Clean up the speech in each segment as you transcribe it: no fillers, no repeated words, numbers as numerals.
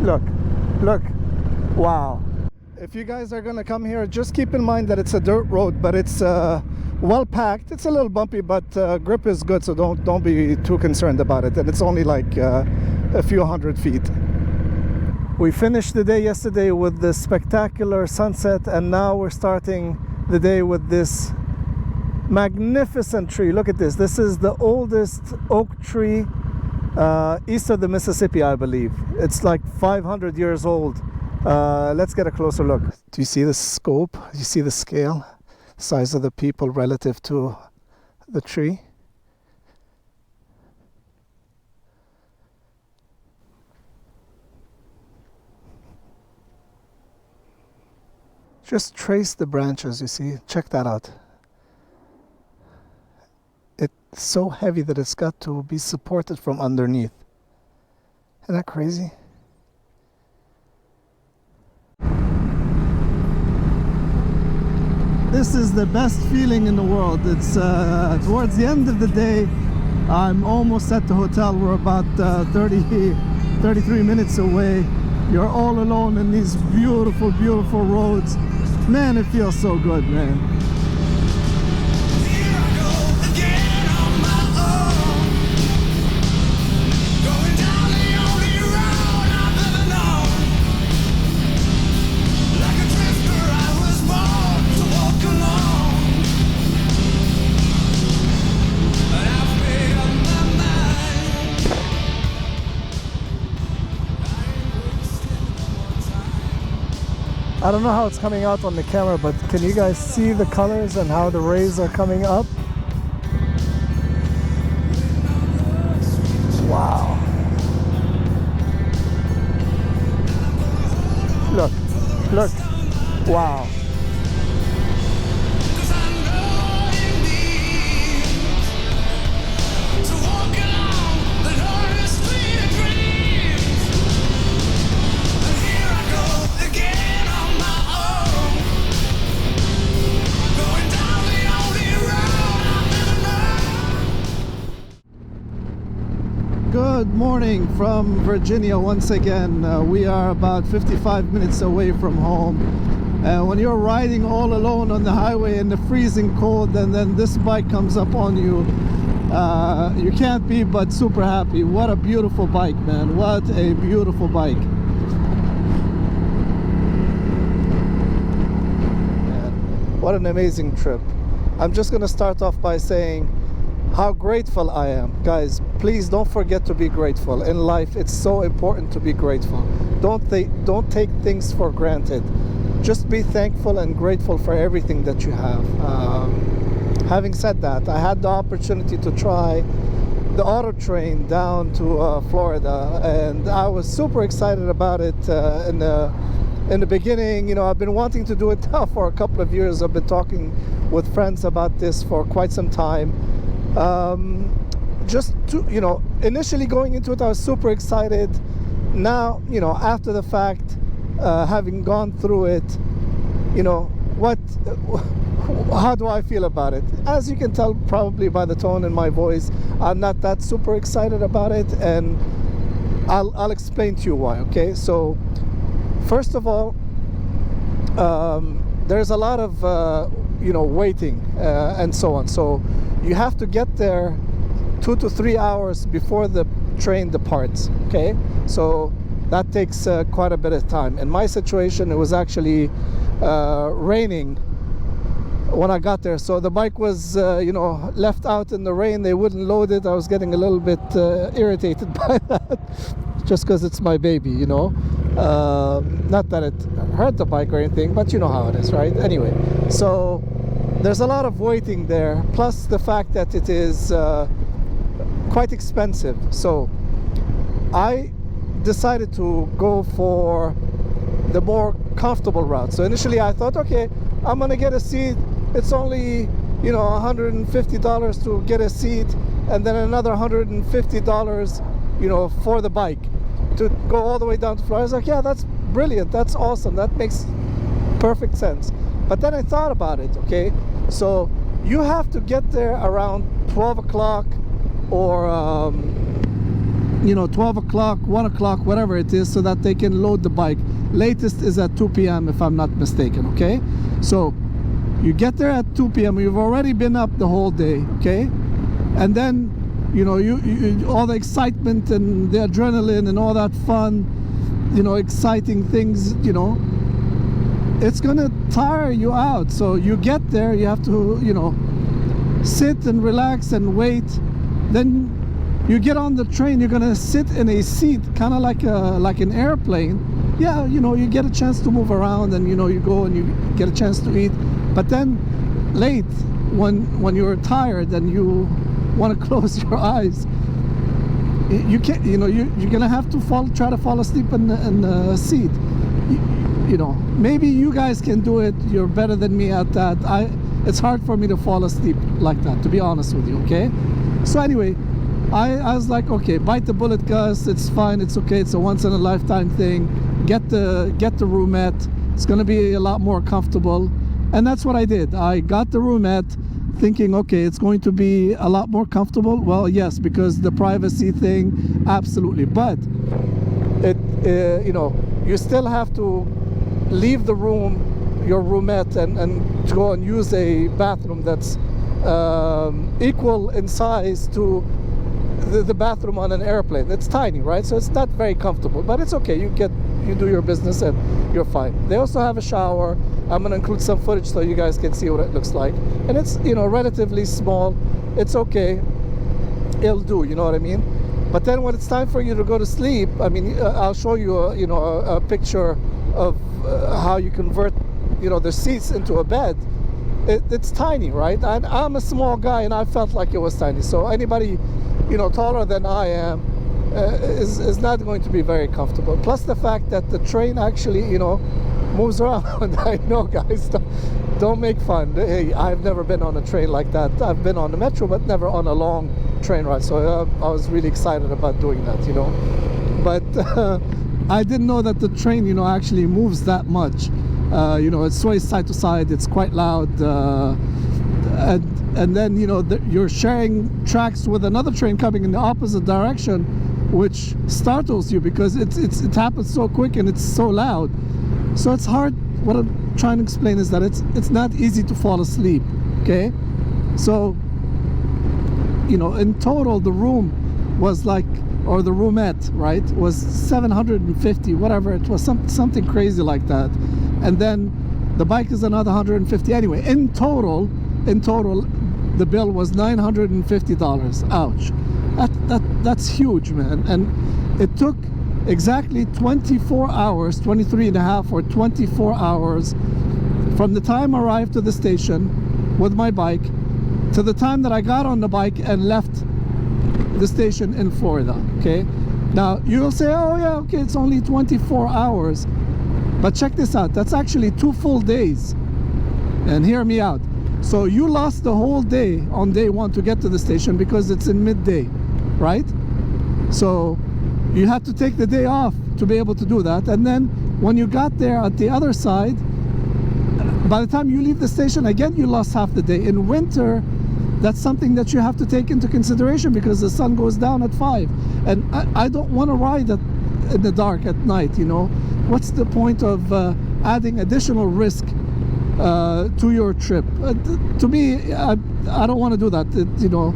Look, wow. If you guys are gonna come here, just keep in mind that it's a dirt road, but it's well packed. It's a little bumpy, but grip is good, so don't be too concerned about it. And it's only like a few hundred feet. We finished the day yesterday with this spectacular sunset, and now we're starting the day with this magnificent tree. Look at this. This is the oldest oak tree east of the Mississippi, I believe. It's like 500 years old. Let's get a closer look. Do you see the scope? Do you see the scale? Size of the people relative to the tree? Just trace the branches, you see. Check that out. It's so heavy that it's got to be supported from underneath. Isn't that crazy? This is the best feeling in the world. It's towards the end of the day. I'm almost at the hotel. We're about 33 minutes away. You're all alone in these beautiful, beautiful roads. Man, it feels so good, man. I don't know how it's coming out on the camera, but can you guys see the colors and how the rays are coming up? Wow. Look, wow. Good morning from Virginia once again. We are about 55 minutes away from home. When you're riding all alone on the highway in the freezing cold, and then this bike comes up on you, you can't be but super happy. What a beautiful bike, man. What a beautiful bike. Man, what an amazing trip. I'm just gonna start off by saying how grateful I am. Guys, please don't forget to be grateful. In life, it's so important to be grateful. Don't take things for granted. Just be thankful and grateful for everything that you have. Having said that, I had the opportunity to try the auto train down to Florida, and I was super excited about it in the beginning. You know, I've been wanting to do it now for a couple of years. I've been talking with friends about this for quite some time. Just to, you know, initially going into it, I was super excited. Now, you know, after the fact, having gone through it, you know, how do I feel about it? As you can tell probably by the tone in my voice, I'm not that super excited about it, and I'll explain to you why. Okay, so first of all, there's a lot of you know, waiting and so on. So you have to get there 2 to 3 hours before the train departs. Okay, so that takes quite a bit of time. In my situation, it was actually raining when I got there, so the bike was you know, left out in the rain. They wouldn't load it. I was getting a little bit irritated by that, just because it's my baby, you know. Not that it hurt the bike or anything, but you know how it is, right? Anyway, so there's a lot of waiting there, plus the fact that it is quite expensive. So I decided to go for the more comfortable route. So initially I thought, okay, I'm gonna get a seat. It's only, you know, $150 to get a seat, and then another $150, you know, for the bike to go all the way down to Florida. I was like, yeah, that's brilliant, that's awesome, that makes perfect sense. But then I thought about it. Okay, so you have to get there around 12 o'clock or you know, 12 o'clock, 1 o'clock, whatever it is, so that they can load the bike. Latest is at 2 p.m. if I'm not mistaken, okay? So you get there at 2 p.m. You've already been up the whole day, okay? And then, you know, you all the excitement and the adrenaline and all that fun, you know, exciting things, you know, it's gonna tire you out. So you get there, you have to, you know, sit and relax and wait. Then you get on the train, you're gonna sit in a seat, kind of like an airplane. Yeah, you know, you get a chance to move around, and you know, you go and you get a chance to eat. But then late, when you're tired and you want to close your eyes, you can't, you know, you're gonna have to try to fall asleep in the seat. You know, maybe you guys can do it, you're better than me at that. It's hard for me to fall asleep like that, to be honest with you, okay? So anyway, I was like, okay, bite the bullet, Gus, it's fine, it's okay, it's a once in a lifetime thing. Get the roomette, it's gonna be a lot more comfortable. And that's what I did. I got the roomette thinking, okay, it's going to be a lot more comfortable. Well, yes, because the privacy thing, absolutely. But it, you know, you still have to leave the room, your roomette, and to go and use a bathroom that's equal in size to the bathroom on an airplane. It's tiny, right? So it's not very comfortable, but it's okay. You do your business and you're fine. They also have a shower. I'm gonna include some footage so you guys can see what it looks like. And it's, you know, relatively small. It's okay. It'll do, you know what I mean? But then when it's time for you to go to sleep, I mean, I'll show you a picture of how you convert, you know, the seats into a bed. It's tiny, right? And I'm a small guy, and I felt like it was tiny. So anybody, you know, taller than I am is not going to be very comfortable. Plus the fact that the train actually, you know, moves around. I know, guys, don't make fun. Hey, I've never been on a train like that. I've been on the metro, but never on a long train ride. So I was really excited about doing that, you know. But I didn't know that the train, you know, actually moves that much. You know, it sways side to side. It's quite loud. And then, you know, you're sharing tracks with another train coming in the opposite direction, which startles you because it happens so quick and it's so loud. So it's hard. What I'm trying to explain is that it's not easy to fall asleep, okay? So, you know, in total, the room was like, or the roomette, right, was $750, whatever. It was something crazy like that. And then the bike is another $150. Anyway, in total, the bill was $950. Ouch. That's huge, man. And it took exactly 24 hours, 23 and a half or 24 hours from the time I arrived to the station with my bike to the time that I got on the bike and left the station in Florida, okay? Now, you'll say, oh yeah, okay, it's only 24 hours. But check this out, that's actually 2 full days. And hear me out. So you lost the whole day on day one to get to the station because it's in midday, right? So you had to take the day off to be able to do that. And then when you got there at the other side, by the time you leave the station, again, you lost half the day. In winter, that's something that you have to take into consideration because the sun goes down at 5. And I don't want to ride in the dark at night, you know. What's the point of adding additional risk to your trip? To me, I don't want to do that. You know,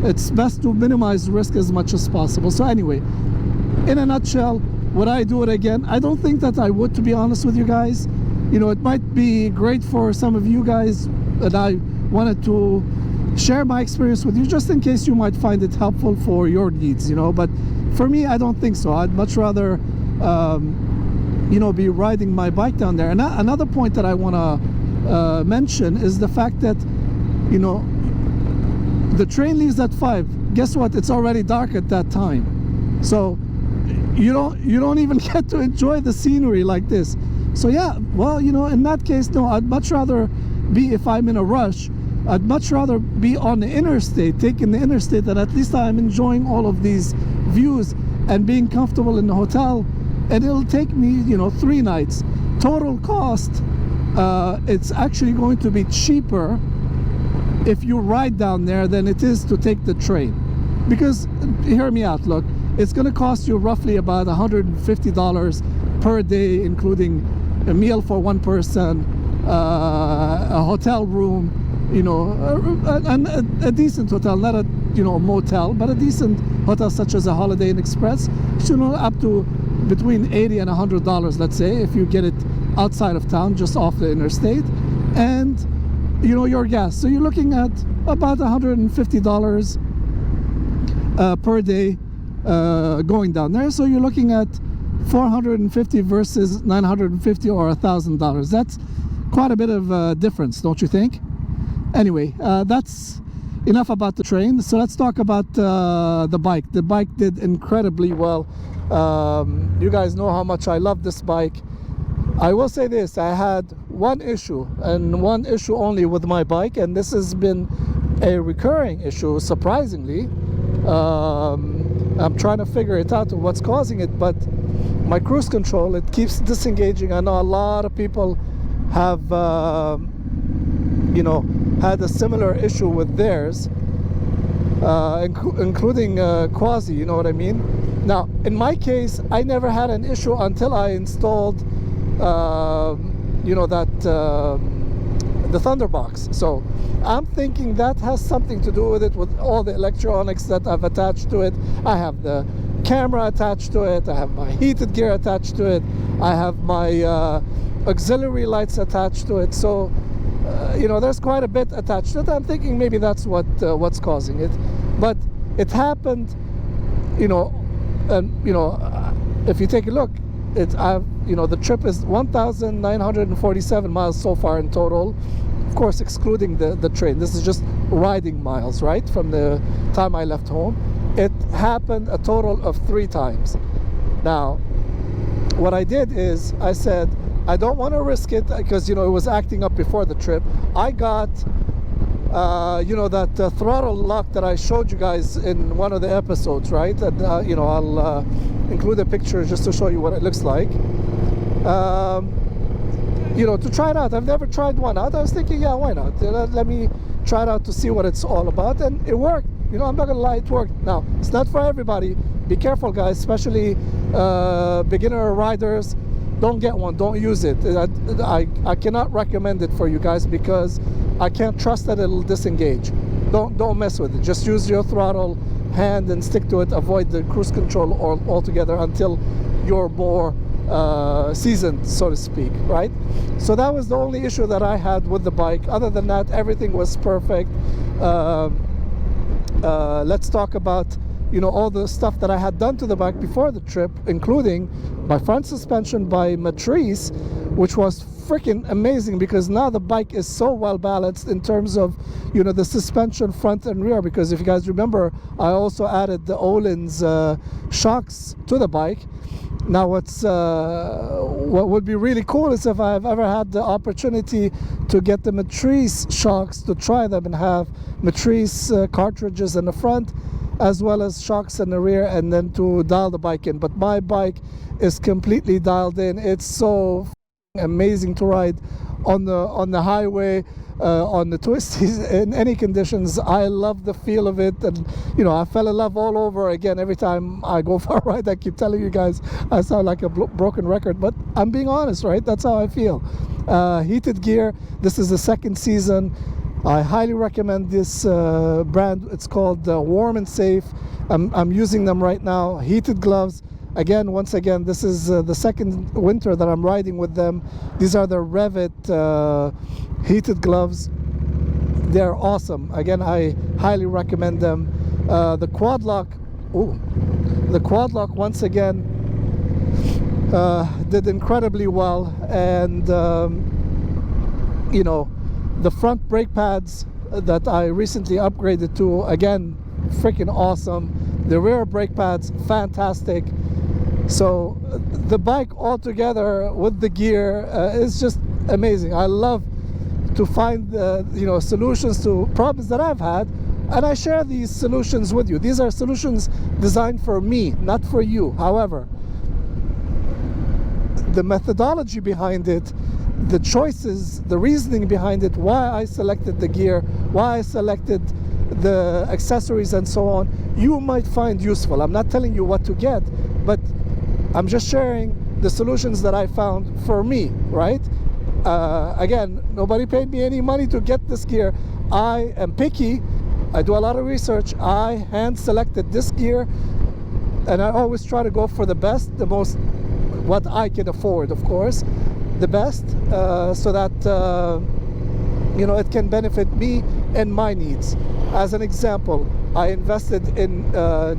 it's best to minimize risk as much as possible. So anyway, in a nutshell, would I do it again? I don't think that I would, to be honest with you guys. You know, it might be great for some of you guys, and I wanted to share my experience with you just in case you might find it helpful for your needs, you know. But for me, I don't think so. I'd much rather you know, be riding my bike down there. And another point that I want to mention is the fact that, you know, the train leaves at 5. Guess what? It's already dark at that time. So you don't even get to enjoy the scenery like this. So yeah, well, you know, in that case, no, I'd much rather be, if I'm in a rush, I'd much rather be on the interstate, taking the interstate, that at least I'm enjoying all of these views and being comfortable in the hotel. And it'll take me, you know, 3 nights. Total cost, it's actually going to be cheaper if you ride down there than it is to take the train. Because, hear me out, look, it's going to cost you roughly about $150 per day, including a meal for one person, a hotel room, you know, a decent hotel, not a, you know, motel, but a decent hotel such as a Holiday Inn Express, you know, up to between $80 and $100, let's say, if you get it outside of town, just off the interstate, and you know, your gas. So you're looking at about $150 per day going down there. So you're looking at $450 versus $950 or $1,000. That's quite a bit of difference, don't you think? Anyway, that's enough about the train. So let's talk about the bike. The bike did incredibly well. You guys know how much I love this bike. I will say this, I had one issue, and one issue only with my bike, and this has been a recurring issue, surprisingly. I'm trying to figure it out, what's causing it, but my cruise control, it keeps disengaging. I know a lot of people have you know, had a similar issue with theirs, including Quasi, you know what I mean? Now, in my case, I never had an issue until I installed you know, that the Thunderbox. So I'm thinking that has something to do with it, with all the electronics that I've attached to it. I have the camera attached to it, I have my heated gear attached to it, I have my auxiliary lights attached to it. So you know, there's quite a bit attached to it. I'm thinking maybe that's what's causing it, but it happened, you know. And you know, if you take a look, you know, the trip is 1,947 miles so far in total, of course excluding the train. This is just riding miles, right, from the time I left home. It happened a total of 3 times. Now, what I did is I said, I don't want to risk it, because, you know, it was acting up before the trip. I got you know, that throttle lock that I showed you guys in one of the episodes, right? And you know, I'll include a picture just to show you what it looks like, you know, to try it out. I've never tried one out. I was thinking, yeah, why not? Let me try it out to see what it's all about, and it worked. You know, I'm not gonna lie, it worked. Now, it's not for everybody. Be careful, guys, especially beginner riders. Don't get one, don't use it. I cannot recommend it for you guys, because I can't trust that it'll disengage. Don't mess with it. Just use your throttle hand and stick to it. Avoid the cruise control altogether until you're more seasoned, so to speak, right? So that was the only issue that I had with the bike. Other than that, everything was perfect. Let's talk about, you know, all the stuff that I had done to the bike before the trip, including my front suspension by Matris, which was freaking amazing, because now the bike is so well balanced in terms of, you know, the suspension front and rear. Because if you guys remember, I also added the Ohlins shocks to the bike. Now what would be really cool is if I've ever had the opportunity to get the Matris shocks, to try them and have Matris cartridges in the front as well as shocks in the rear, and then to dial the bike in. But my bike is completely dialed in. It's so amazing to ride on the highway, on the twisties, in any conditions. I love the feel of it, and you know, I fell in love all over again every time I go for a ride. I keep telling you guys I sound like a broken record, but I'm being honest, right? That's how I feel. Heated gear. This is the 2nd season. I highly recommend this brand. It's called Warm and Safe. I'm using them right now. Heated gloves. Again, once again, this is the 2nd winter that I'm riding with them. These are the Revit heated gloves. They're awesome. Again, I highly recommend them. The quad lock. The quad lock, once again, did incredibly well. And you know, the front brake pads that I recently upgraded to, again, freaking awesome. The rear brake pads, fantastic. So the bike altogether with the gear is just amazing. I love to find you know, solutions to problems that I've had, and I share these solutions with you. These are solutions designed for me, not for you. However, the methodology behind it, the choices, the reasoning behind it, why I selected the gear, why I selected the accessories and so on, you might find useful. I'm not telling you what to get, but I'm just sharing the solutions that I found for me, right? Again, nobody paid me any money to get this gear. I am picky. I do a lot of research. I hand selected this gear, and I always try to go for the best, the most, what I can afford, of course, the best, so that you know, it can benefit me and my needs. As an example, I invested in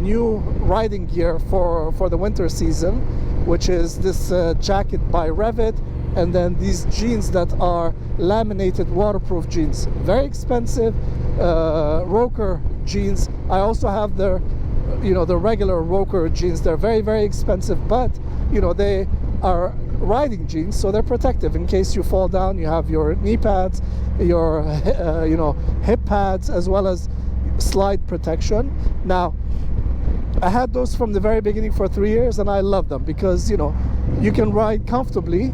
new riding gear for the winter season, which is this jacket by Revit, and then these jeans that are laminated waterproof jeans. Very expensive Roker jeans. I also have the, you know, the regular Roker jeans. They're very, very expensive, but you know, they are riding jeans, so they're protective. In case you fall down, you have your knee pads, your you know, hip pads, as well as slide protection. Now, I had those from the very beginning for 3 years, and I love them because, you know, you can ride comfortably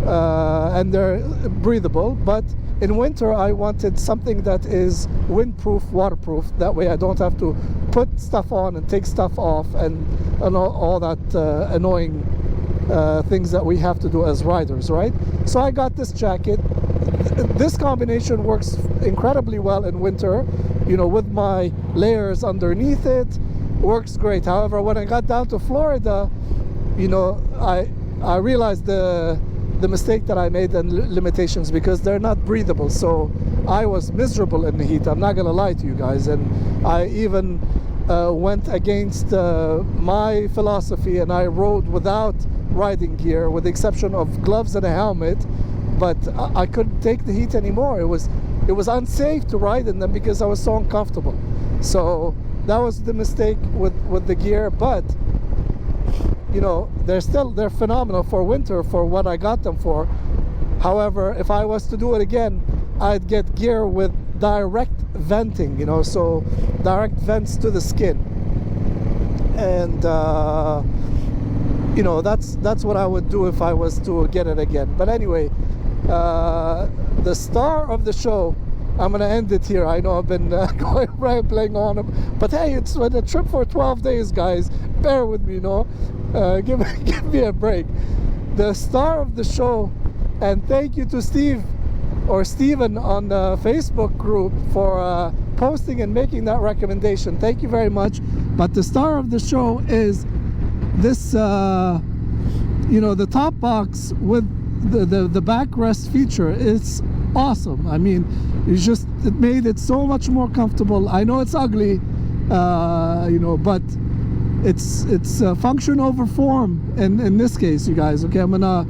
and they're breathable. But in winter, I wanted something that is windproof, waterproof. That way I don't have to put stuff on and take stuff off, and all that annoying things that we have to do as riders, right? So I got this jacket. This combination works incredibly well in winter, you know, with my layers underneath it. Works great. However, when I got down to Florida, you know, I realized the mistake that I made and limitations, because they're not breathable. So I was miserable in the heat. I'm not gonna lie to you guys, and I even went against my philosophy, and I rode without riding gear, with the exception of gloves and a helmet. But I couldn't take the heat anymore. It was unsafe to ride in them because I was so uncomfortable. So that was the mistake with the gear. But you know, they're phenomenal for winter for what I got them for. However, if I was to do it again, I'd get gear with direct venting, you know, so direct vents to the skin. And you know, that's what I would do if I was to get it again. But anyway, the star of the show, I'm gonna end it here. I know I've been going rambling on them, but hey, it's a trip for 12 days, guys. Bear with me, you know. Give me a break. The star of the show, and thank you to Steve or Steven on the Facebook group for posting and making that recommendation. Thank you very much. But the star of the show is this, you know, the top box with the backrest feature. It's awesome. I mean, it made it so much more comfortable. I know it's ugly, you know, but it's function over form in this case, you guys. Okay, I'm gonna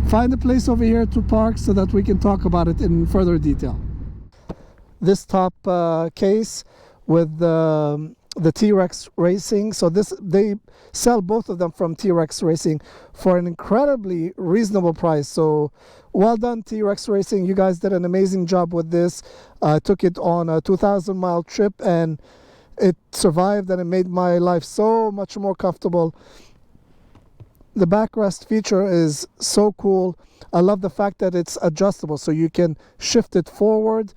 find a place over here to park so that we can talk about it in further detail. This top case with the Trex Racing. So they sell both of them from Trex Racing for an incredibly reasonable price. So well done, Trex Racing. You guys did an amazing job with this. I took it on a 2,000-mile trip, and it survived, and it made my life so much more comfortable. The backrest feature is so cool. I love the fact that it's adjustable, so you can shift it forward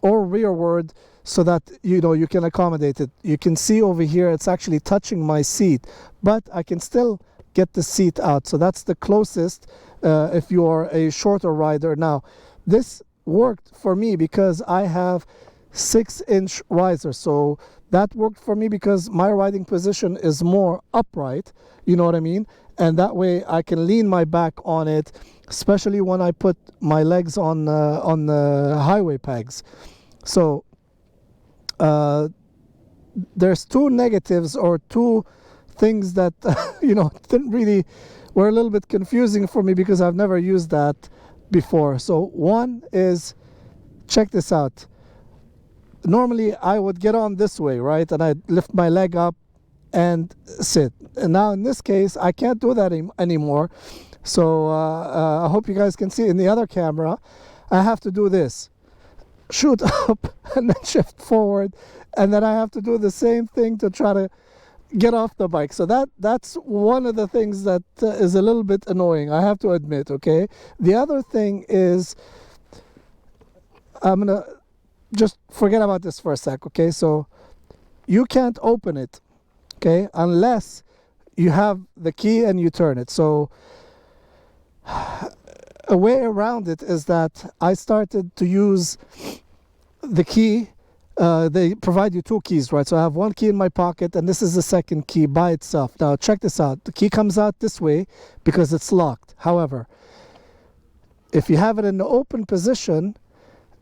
or rearward so that, you know, you can accommodate it. You can see over here it's actually touching my seat, but I can still get the seat out. So that's the closest if you're a shorter rider. Now, this worked for me because I have 6-inch riser, so that worked for me because my riding position is more upright, you know what I mean? And that way I can lean my back on it, especially when I put my legs on the highway pegs. So there's two negatives, or two things that you know, were a little bit confusing for me because I've never used that before. So one is, check this out. Normally I would get on this way, right, and I'd lift my leg up and sit. And now in this case I can't do that anymore. So I hope you guys can see in the other camera. I have to do this, shoot up and then shift forward, and then I have to do the same thing to try to get off the bike. So that's one of the things that is a little bit annoying, I have to admit. Okay, the other thing is, I'm gonna just forget about this for a sec, okay? So you can't open it, okay, unless you have the key and you turn it. So a way around it is that I started to use the key. They provide you 2 keys, right? So I have 1 key in my pocket, and this is the second key by itself. Now check this out. The key comes out this way because it's locked. However, if you have it in the open position,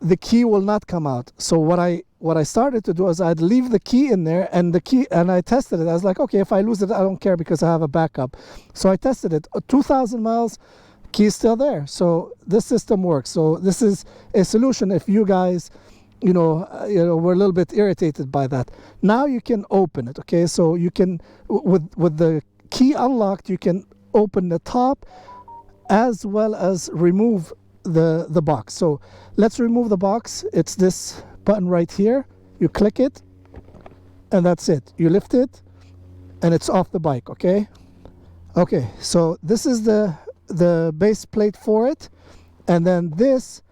the key will not come out. So what I started to do is I'd leave the key in there, and I tested it. I was like, okay, if I lose it, I don't care because I have a backup. So I tested it. 2,000 miles, key is still there. So this system works. So this is a solution if you guys, we're a little bit irritated by that. Now you can open it, okay? So you can, with the key unlocked, you can open the top as well as remove the box. So let's remove the box. It's this button right here. You click it, and that's it. You lift it, and it's off the bike, okay? Okay, so this is the base plate for it, and then this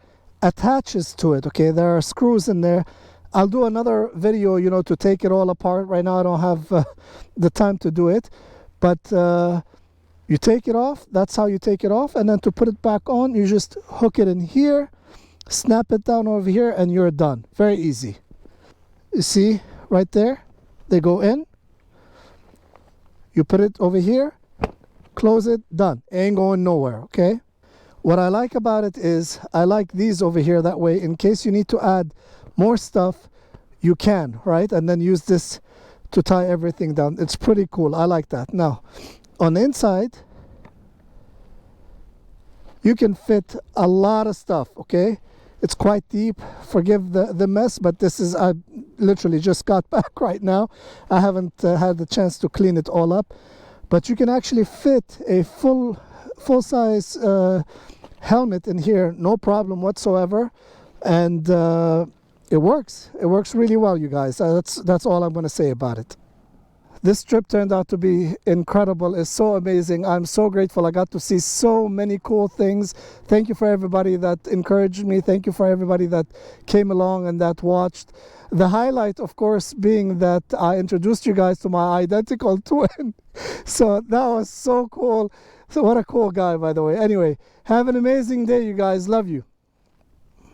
attaches to it, okay? There are screws in there. I'll do another video, to take it all apart. Right now I don't have the time to do it, but you take it off. That's how you take it off. And then to put it back on, you just hook it in here, snap it down over here, and you're done. Very easy. You see right there, they go in, you put it over here, close it, done. It ain't going nowhere, okay? What I like about it is I like these over here. That way, in case you need to add more stuff, you can, right? And then use this to tie everything down. It's pretty cool. I like that. Now, on the inside, you can fit a lot of stuff, okay? It's quite deep. Forgive the mess, but this is, I literally just got back right now. I haven't had the chance to clean it all up. But you can actually fit a full-size helmet in here, no problem whatsoever. And it works. It works really well, you guys. That's all I'm going to say about it. This trip turned out to be incredible. It's so amazing. I'm so grateful. I got to see so many cool things. Thank you for everybody that encouraged me. Thank you for everybody that came along and that watched. The highlight, of course, being that I introduced you guys to my identical twin. So that was so cool. So what a cool guy, by the way. Anyway, have an amazing day, you guys. Love you.